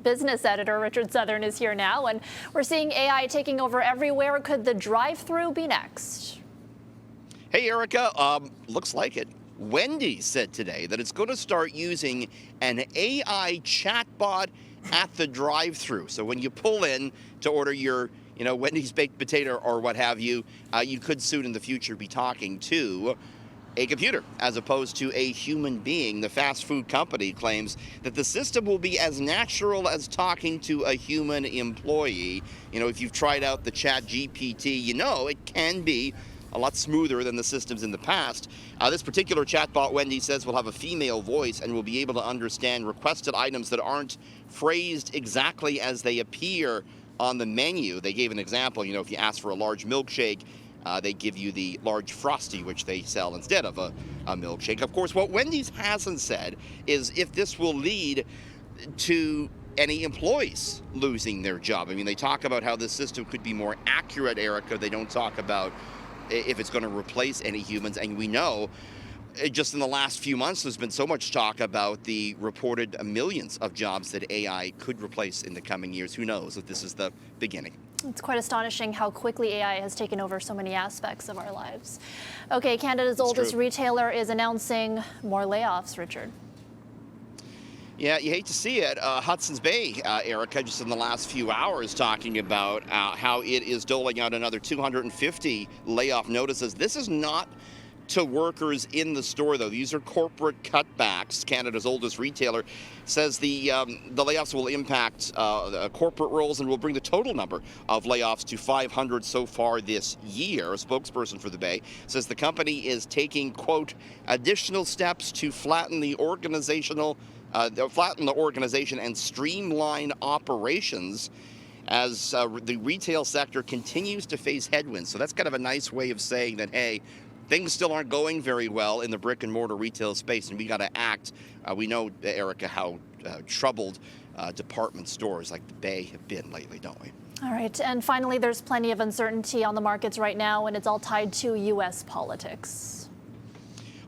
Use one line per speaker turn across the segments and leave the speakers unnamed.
business editor Richard Southern is here now, and we're seeing AI taking over everywhere. Could the drive-thru be next?
Hey, Erica. Looks like it. Wendy said today that it's going to start using an AI chatbot at the drive-thru. So when you pull in to order your, Wendy's baked potato or what have you, you could soon in the future be talking to a computer as opposed to a human being. The fast food company claims that the system will be as natural as talking to a human employee. If you've tried out the Chat GPT, it can be a lot smoother than the systems in the past. This particular chatbot, Wendy says, will have a female voice and will be able to understand requested items that aren't phrased exactly as they appear on the menu. They gave an example, if you ask for a large milkshake, they give you the large Frosty, which they sell instead of a milkshake. Of course, what Wendy's hasn't said is if this will lead to any employees losing their job. I mean, they talk about how this system could be more accurate, Erica. They don't talk about if it's going to replace any humans. And we know just in the last few months, there's been so much talk about the reported millions of jobs that AI could replace in the coming years. Who knows if this is the beginning?
It's quite astonishing how quickly AI has taken over so many aspects of our lives. Okay, Canada's oldest retailer is announcing more layoffs, Richard.
Yeah, you hate to see it. Hudson's Bay, Erica, just in the last few hours talking about how it is doling out another 250 layoff notices. This is not to workers in the store, though. These are corporate cutbacks. Canada's oldest retailer says the layoffs will impact corporate roles and will bring the total number of layoffs to 500 so far this year. A spokesperson for the Bay says the company is taking, quote, additional steps to flatten the organization and streamline operations as the retail sector continues to face headwinds. So that's kind of a nice way of saying that, hey, things still aren't going very well in the brick and mortar retail space, and we got to act. We know, Erica, how troubled department stores like the Bay have been lately, don't we?
All right. And finally, there's plenty of uncertainty on the markets right now, and it's all tied to U.S. politics.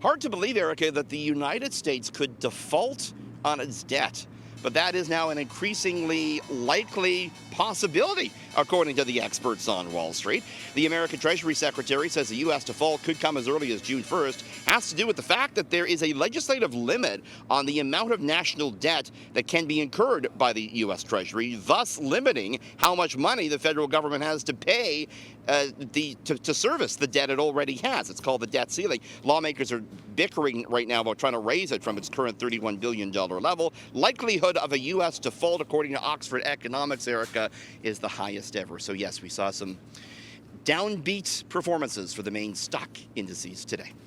Hard to believe, Erica, that the United States could default on its debt. But that is now an increasingly likely possibility, according to the experts on Wall Street. The American Treasury Secretary says the U.S. default could come as early as June 1st. Has to do with the fact that there is a legislative limit on the amount of national debt that can be incurred by the U.S. Treasury, thus limiting how much money the federal government has to pay to service the debt it already has. It's called the debt ceiling. Lawmakers are bickering right now about trying to raise it from its current $31 billion level. Likelihood of a U.S. default, according to Oxford Economics, Erica, is the highest ever. So yes, we saw some downbeat performances for the main stock indices today.